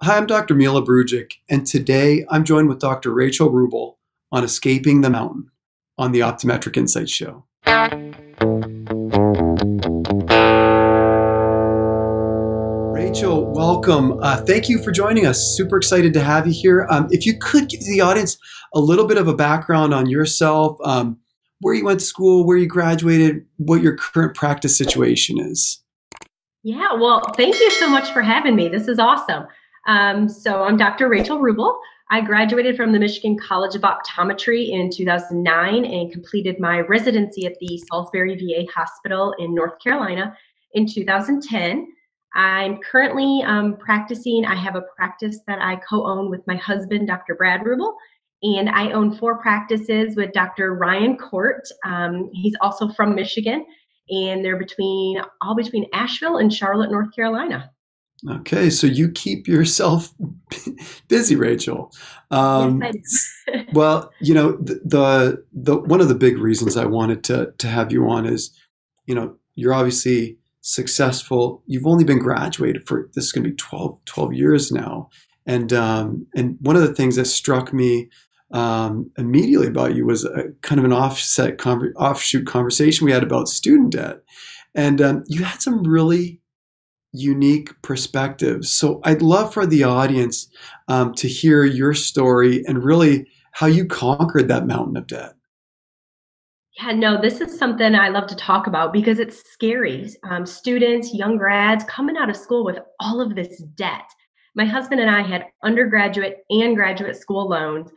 Hi, I'm Dr. Mila Brujic, and today I'm joined with Dr. Rachel Wruble on Escaping the Mountain on the Optometric Insights show. Rachel, welcome. Thank you for joining us. Super excited to have you here. If you could give the audience a little bit of a background on yourself, where you went to school, where you graduated, what your current practice situation is. Yeah, well, thank you so much for having me. This is awesome. So I'm Dr. Rachel Wruble. I graduated from the Michigan College of Optometry in 2009 and completed my residency at the Salisbury VA Hospital in North Carolina in 2010. I'm currently practicing. I have a practice that I co-own with my husband, Dr. Brad Wruble, and I own 4 practices with Dr. Ryan Court. He's also from Michigan, and they're all between Asheville and Charlotte, North Carolina. Okay, so you keep yourself busy, Rachel. Yes, Um, I do. well, the one of the big reasons I wanted to have you on is, you're obviously successful. You've only been graduated for this is going to be 12 years now, and one of the things that struck me immediately about you was a kind of an offshoot conversation we had about student debt, and you had some really unique perspectives. So I'd love for the audience to hear your story and really how you conquered that mountain of debt. Yeah, no, this is something I love to talk about because it's scary. Students, young grads coming out of school with all of this debt. My husband and I had undergraduate and graduate school loans.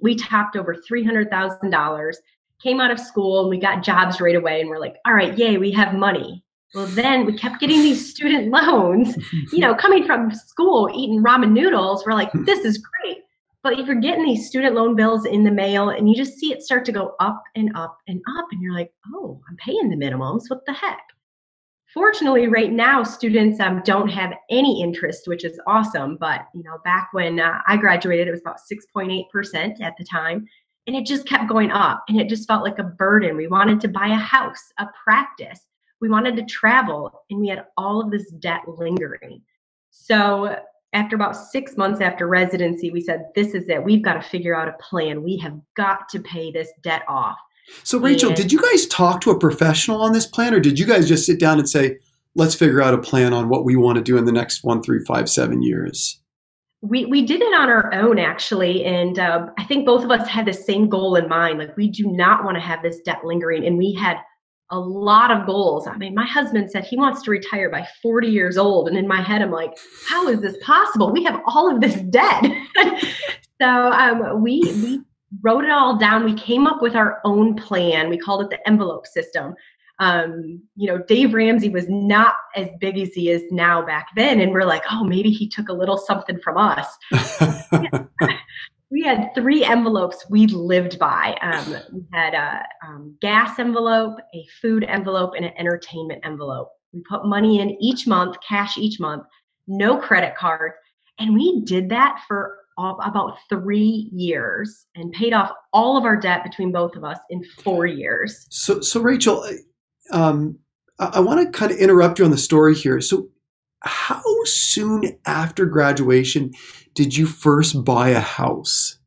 We topped over $300,000, came out of school, and we got jobs right away. And we're like, all right, yay, we have money. Well, then we kept getting these student loans, coming from school, eating ramen noodles. We're like, this is great. But if you're getting these student loan bills in the mail and you just see it start to go up and up and up, and you're like, oh, I'm paying the minimums. What the heck? Fortunately, right now, students don't have any interest, which is awesome. But, back when I graduated, it was about 6.8% at the time. And it just kept going up. And it just felt like a burden. We wanted to buy a house, a practice. We wanted to travel. And we had all of this debt lingering. So after about 6 months after residency, we said, this is it. We've got to figure out a plan. We have got to pay this debt off. So Rachel, And did you guys talk to a professional on this plan, or did you guys just sit down and say, let's figure out a plan on what we want to do in the next 1, 3, 5, 7 years? we did it on our own, actually. And I think both of us had the same goal in mind. Like, we do not want to have this debt lingering. And we had a lot of goals. I mean, my husband said he wants to retire by 40 years old. And in my head, I'm like, how is this possible? We have all of this debt. So we wrote it all down. We came up with our own plan. We called it the envelope system. Dave Ramsey was not as big as he is now back then. And we're like, oh, maybe he took a little something from us. We had 3 envelopes we lived by. We had a gas envelope, a food envelope, and an entertainment envelope. We put money in each month, cash each month, no credit cards. And we did that for about 3 years and paid off all of our debt between both of us in 4 years. So Rachel, I want to kind of interrupt you on the story here. So how soon after graduation did you first buy a house?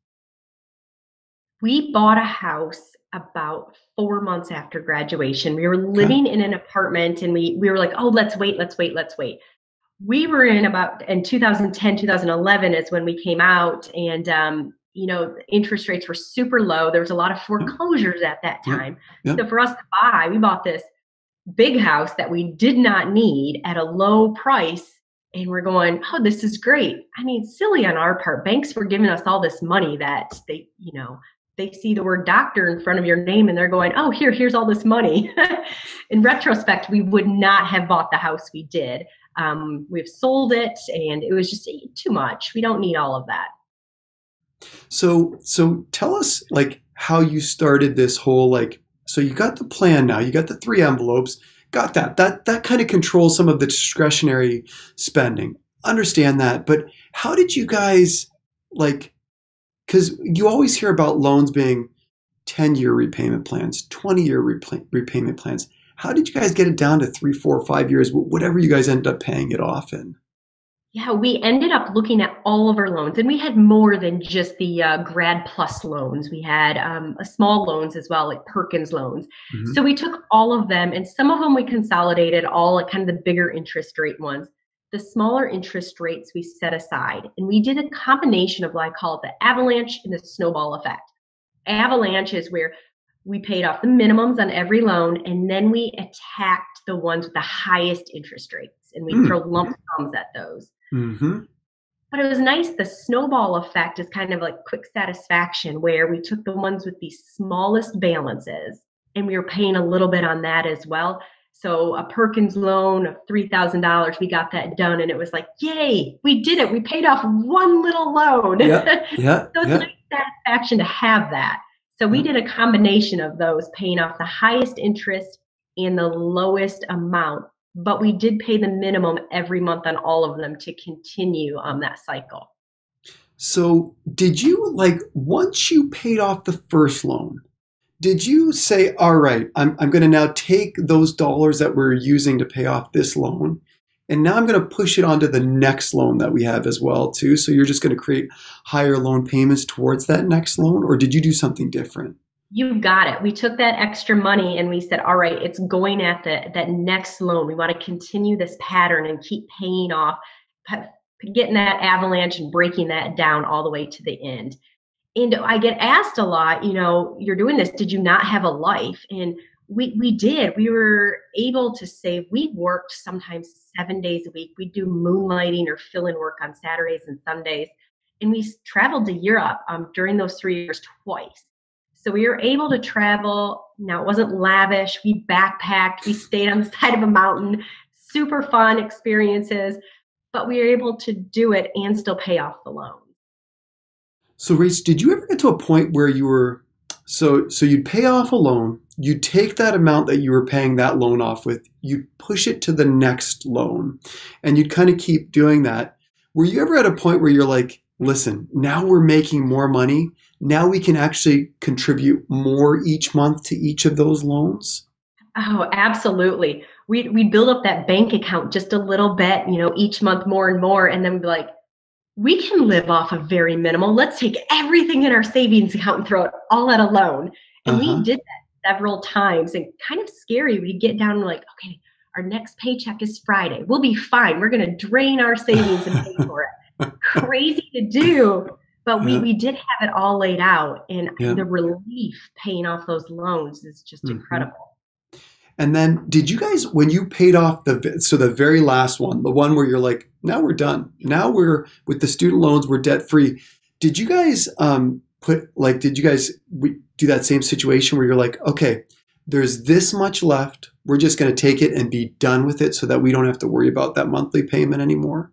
We bought a house about 4 months after graduation. We were Okay. living in an apartment, and we were like, oh, let's wait. We were in 2010, 2011 is when we came out, and interest rates were super low. There was a lot of Yep. foreclosures at that Yep. time. Yep. So for us to buy, we bought this big house that we did not need at a low price. And we're going, oh, this is great. I mean, silly on our part. Banks were giving us all this money that they see the word doctor in front of your name and they're going, oh, here's all this money. In retrospect, we would not have bought the house we did. We've sold it, and it was just too much. We don't need all of that. So tell us like how you started this whole so you got the plan now, you got the 3 envelopes, got that kind of controls some of the discretionary spending. Understand that, but how did you guys because you always hear about loans being 10-year repayment plans, 20-year repayment plans. How did you guys get it down to 3, 4, 5 years, whatever you guys ended up paying it off in? Yeah, we ended up looking at all of our loans, and we had more than just the Grad Plus loans. We had small loans as well, like Perkins loans. So Hmm. we took all of them, and some of them we consolidated, all at kind of the bigger interest rate ones. The smaller interest rates we set aside, and we did a combination of what I call it the avalanche and the snowball effect. Avalanche is where we paid off the minimums on every loan, and then we attacked the ones with the highest interest rates, and we throw lump sums at those. Mm-hmm. But it was nice. The snowball effect is kind of like quick satisfaction where we took the ones with the smallest balances and we were paying a little bit on that as well. So a Perkins loan of $3,000, we got that done and it was like, yay, we did it. We paid off one little loan. Yeah, So yeah, it's yeah, nice satisfaction to have that. So we yeah. did a combination of those, paying off the highest interest and the lowest amount, but we did pay the minimum every month on all of them to continue that cycle. So, did you like once you paid off the first loan, did you say, all right, I'm going to now take those dollars that we're using to pay off this loan, and now I'm going to push it onto the next loan that we have as well, too? So you're just going to create higher loan payments towards that next loan, or did you do something different? You got it. We took that extra money and we said, all right, it's going at that next loan. We want to continue this pattern and keep paying off, getting that avalanche and breaking that down all the way to the end. And I get asked a lot, you're doing this. Did you not have a life? And we did. We were able to save. We worked sometimes 7 days a week. We do moonlighting or fill-in work on Saturdays and Sundays. And we traveled to Europe during those 3 years twice. So we were able to travel. Now it wasn't lavish. We backpacked. We stayed on the side of a mountain. Super fun experiences. But we were able to do it and still pay off the loan. So, Rach, did you ever get to a point where you were so you'd pay off a loan, you'd take that amount that you were paying that loan off with, you'd push it to the next loan, and you'd kind of keep doing that. Were you ever at a point where you're like, listen, now we're making more money. Now we can actually contribute more each month to each of those loans? Oh, absolutely. We build up that bank account just a little bit, each month more and more, and then we'd be like, we can live off of very minimal. Let's take everything in our savings account and throw it all at a loan. And we Uh-huh. did that several times and kind of scary. We get down and like, okay, our next paycheck is Friday. We'll be fine. We're going to drain our savings and pay for it. Crazy to do. But we, Yeah, we did have it all laid out. And yeah. the relief paying off those loans is just Hmm. incredible. And then did you guys, when you paid off the very last one, the one where you're like, now we're done. Now we're with the student loans, we're debt free. Did you guys did you guys do that same situation where you're like, okay, there's this much left. We're just going to take it and be done with it so that we don't have to worry about that monthly payment anymore?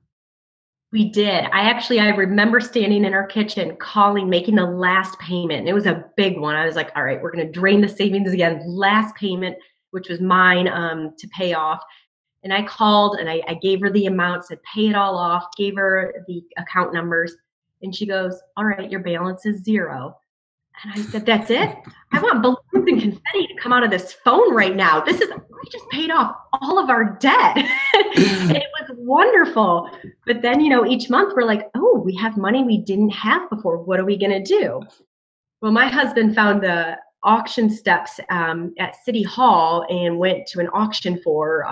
We did. I remember standing in our kitchen calling, making the last payment. And it was a big one. I was like, all right, we're going to drain the savings again. Last payment, which was mine to pay off. And I called and I gave her the amount, said, pay it all off, gave her the account numbers. And she goes, all right, your balance is zero. And I said, that's it? I want balloons and confetti to come out of this phone right now. We just paid off all of our debt. And it was wonderful. But then, each month we're like, oh, we have money we didn't have before. What are we going to do? Well, my husband found the auction steps at City Hall and went to an auction for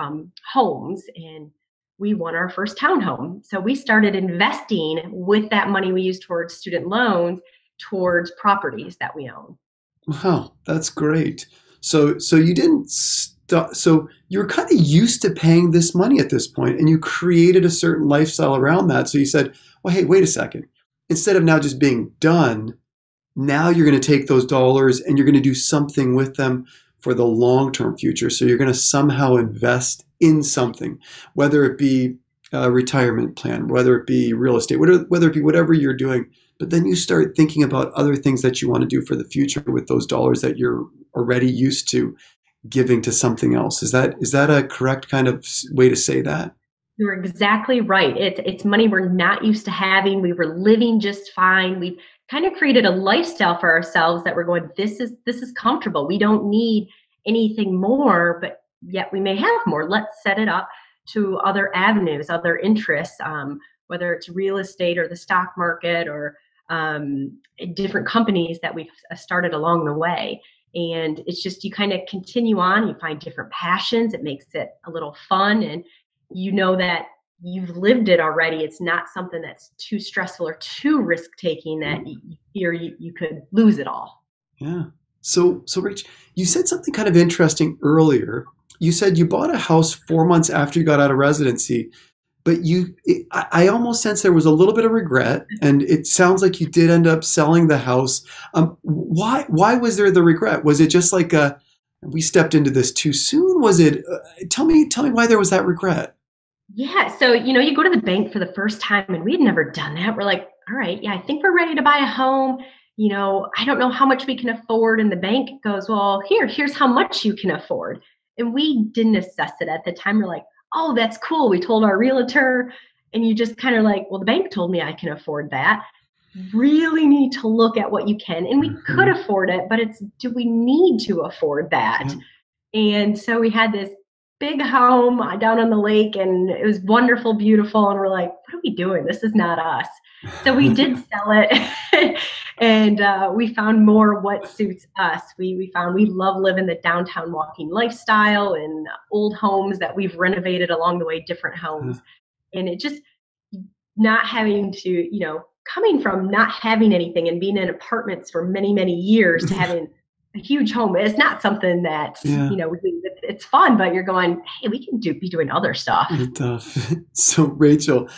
homes. And we won our first townhome. So we started investing with that money we used towards student loans towards properties that we own. Wow, that's great. So you didn't stop. So you were kind of used to paying this money at this point, and you created a certain lifestyle around that. So you said, well, hey, wait a second. Instead of now just being done, now you're going to take those dollars and you're going to do something with them for the long-term future. So you're going to somehow invest in something, whether it be a retirement plan, whether it be real estate, whether it be whatever you're doing. But then you start thinking about other things that you want to do for the future with those dollars that you're already used to giving to something else. Is that a correct kind of way to say that? You're exactly right. It's money we're not used to having. We were living just fine. We've kind of created a lifestyle for ourselves that we're going, this is comfortable. We don't need anything more, but yet we may have more. Let's set it up to other avenues, other interests, whether it's real estate or the stock market or different companies that we've started along the way. And it's just, you kind of continue on, you find different passions. It makes it a little fun. And you know that you've lived it already. It's not something that's too stressful or too risk taking that you could lose it all. Yeah. So Rach, you said something kind of interesting earlier. You said you bought a house 4 months after you got out of residency, but I almost sense there was a little bit of regret, and it sounds like you did end up selling the house. Why was there the regret? Was it just like we stepped into this too soon? Was it? Tell me why there was that regret. Yeah. So, you go to the bank for the first time and we had never done that. We're like, all right, yeah, I think we're ready to buy a home. I don't know how much we can afford. And the bank goes, well, here's how much you can afford. And we didn't assess it at the time. We're like, oh, that's cool. We told our realtor, and you just kind of like, well, the bank told me I can afford that. Really need to look at what you can. And we could afford it, but do we need to afford that? Yeah. And so we had this big home down on the lake, and it was wonderful, beautiful. And we're like, what are we doing? This is not us. So we did sell it, and we found more what suits us. We found we love living the downtown walking lifestyle and old homes that we've renovated along the way, different homes. And it just not having to, coming from not having anything and being in apartments for many, many years to having a huge home. It's not something that, it's fun, but you're going, hey, we can be doing other stuff. So Rachel,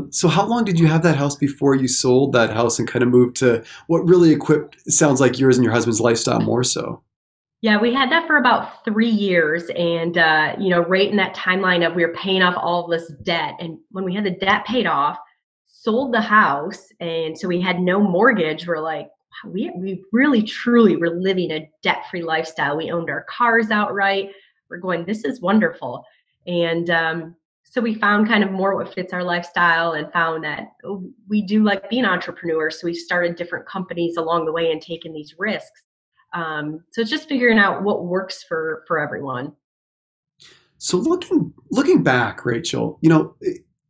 so how long did you have that house before you sold that house and kind of moved to what really sounds like yours and your husband's lifestyle more so? Yeah, we had that for about 3 years. And, right in that timeline of we were paying off all of this debt. And when we had the debt paid off, sold the house. And so we had no mortgage. We're like, we really, truly were living a debt-free lifestyle. We owned our cars outright. We're going, this is wonderful. And so we found kind of more what fits our lifestyle and found that we do like being entrepreneurs. So we started different companies along the way and taking these risks. So it's just figuring out what works for everyone. So looking back, Rachel,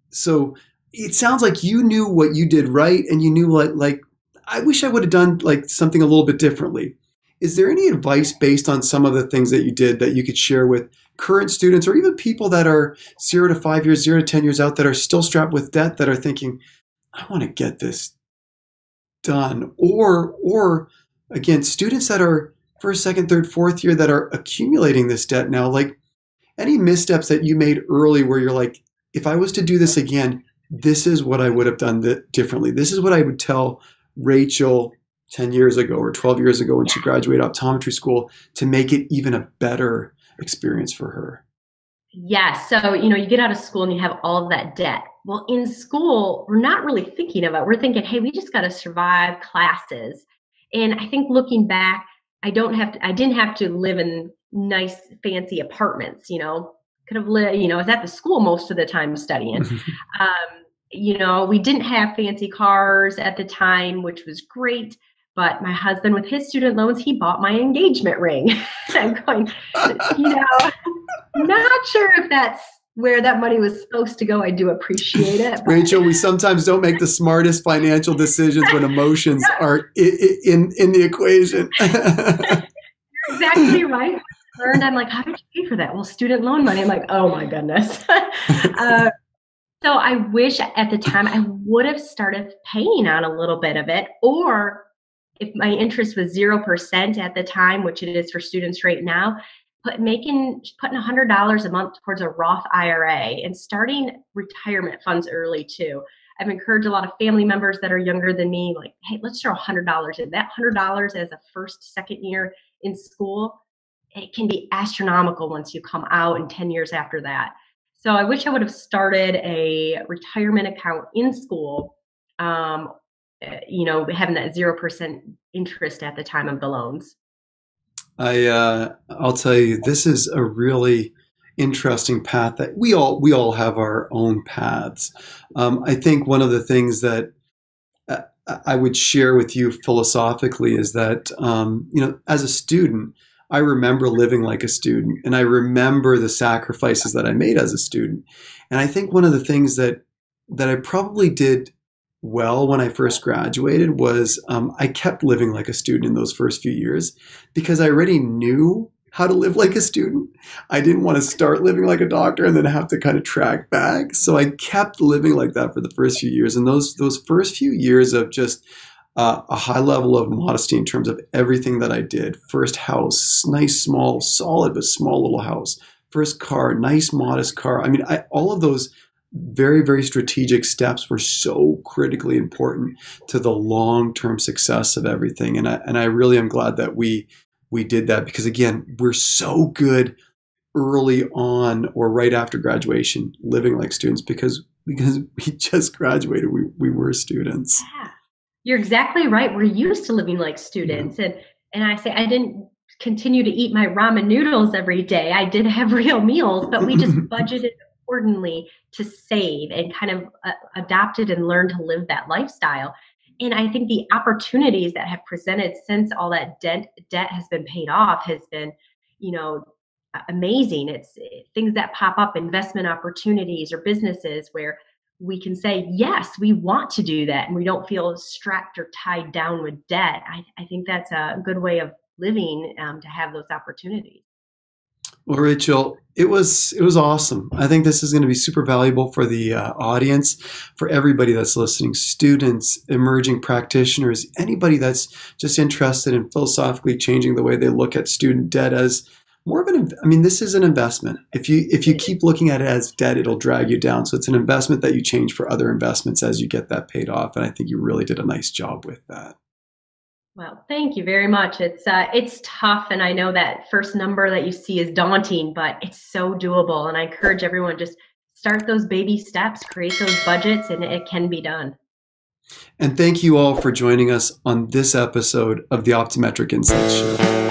so it sounds like you knew what you did right, and you knew what, like, I wish I would have done like something a little bit differently. Is there any advice based on some of the things that you did that you could share with current students or even people that are 0 to 5 years, 0 to 10 years out that are still strapped with debt, that are thinking, I want to get this done? Or again, students that are first, second, third, fourth year that are accumulating this debt now, like any missteps that you made early where you're like, if I was to do this again, this is what I would have done differently. This is what I would tell Rachel 10 years ago or 12 years ago when she graduated optometry school to make it even a better experience for her. Yes. So, you get out of school and you have all of that debt. Well, in school, we're not really thinking of it. We're thinking, hey, we just got to survive classes. And I think looking back, I didn't have to live in nice, fancy apartments, could have lived, I was at the school most of the time studying. We didn't have fancy cars at the time, which was great. But my husband, with his student loans, he bought my engagement ring. I'm going, not sure if that's where that money was supposed to go. I do appreciate it. Rachel, we sometimes don't make the smartest financial decisions when emotions are in the equation. You're exactly right. I'm like, how did you pay for that? Well, student loan money. I'm like, oh my goodness. So I wish at the time I would have started paying on a little bit of it, or if my interest was 0% at the time, which it is for students right now, putting $100 a month towards a Roth IRA and starting retirement funds early too. I've encouraged a lot of family members that are younger than me, like, hey, let's throw $100 in. That $100 as a first, second year in school, it can be astronomical once you come out and 10 years after that. So I wish I would have started a retirement account in school, having that 0% interest at the time of the loans. I'll tell you, this is a really interesting path that we all have our own paths. I think one of the things that I would share with you philosophically is that, as a student, I remember living like a student, and I remember the sacrifices that I made as a student. And I think one of the things that that I probably did well when I first graduated was I kept living like a student in those first few years because I already knew how to live like a student. I didn't want to start living like a doctor and then have to kind of track back. So I kept living like that for the first few years. And those first few years of just a high level of modesty in terms of everything that I did. First house, nice, small, solid, but small little house. First car, nice, modest car. I mean, all of those very, very strategic steps were so critically important to the long-term success of everything. And I really am glad that we did that because again, we're so good early on or right after graduation living like students because we just graduated. We were students. Yeah. You're exactly right. We're used to living like Yeah. students. And I say I didn't continue to eat my ramen noodles every day. I did have real meals, but we just budgeted accordingly to save and kind of adopted and learned to live that lifestyle. And I think the opportunities that have presented since all that debt has been paid off has been, you know, amazing. It's things that pop up, investment opportunities or businesses where we can say, yes, we want to do that. And we don't feel strapped or tied down with debt. I think that's a good way of living to have those opportunities. Well, Rachel, it was awesome. I think this is going to be super valuable for the audience, for everybody that's listening, students, emerging practitioners, anybody that's just interested in philosophically changing the way they look at student debt as more of an. I mean, this is an investment. If you keep looking at it as debt, it'll drag you down. So it's an investment that you change for other investments as you get that paid off. And I think you really did a nice job with that. Well, thank you very much. It's tough, and I know that first number that you see is daunting, but it's so doable. And I encourage everyone just start those baby steps, create those budgets, and it can be done. And thank you all for joining us on this episode of the Optometric Insights Show.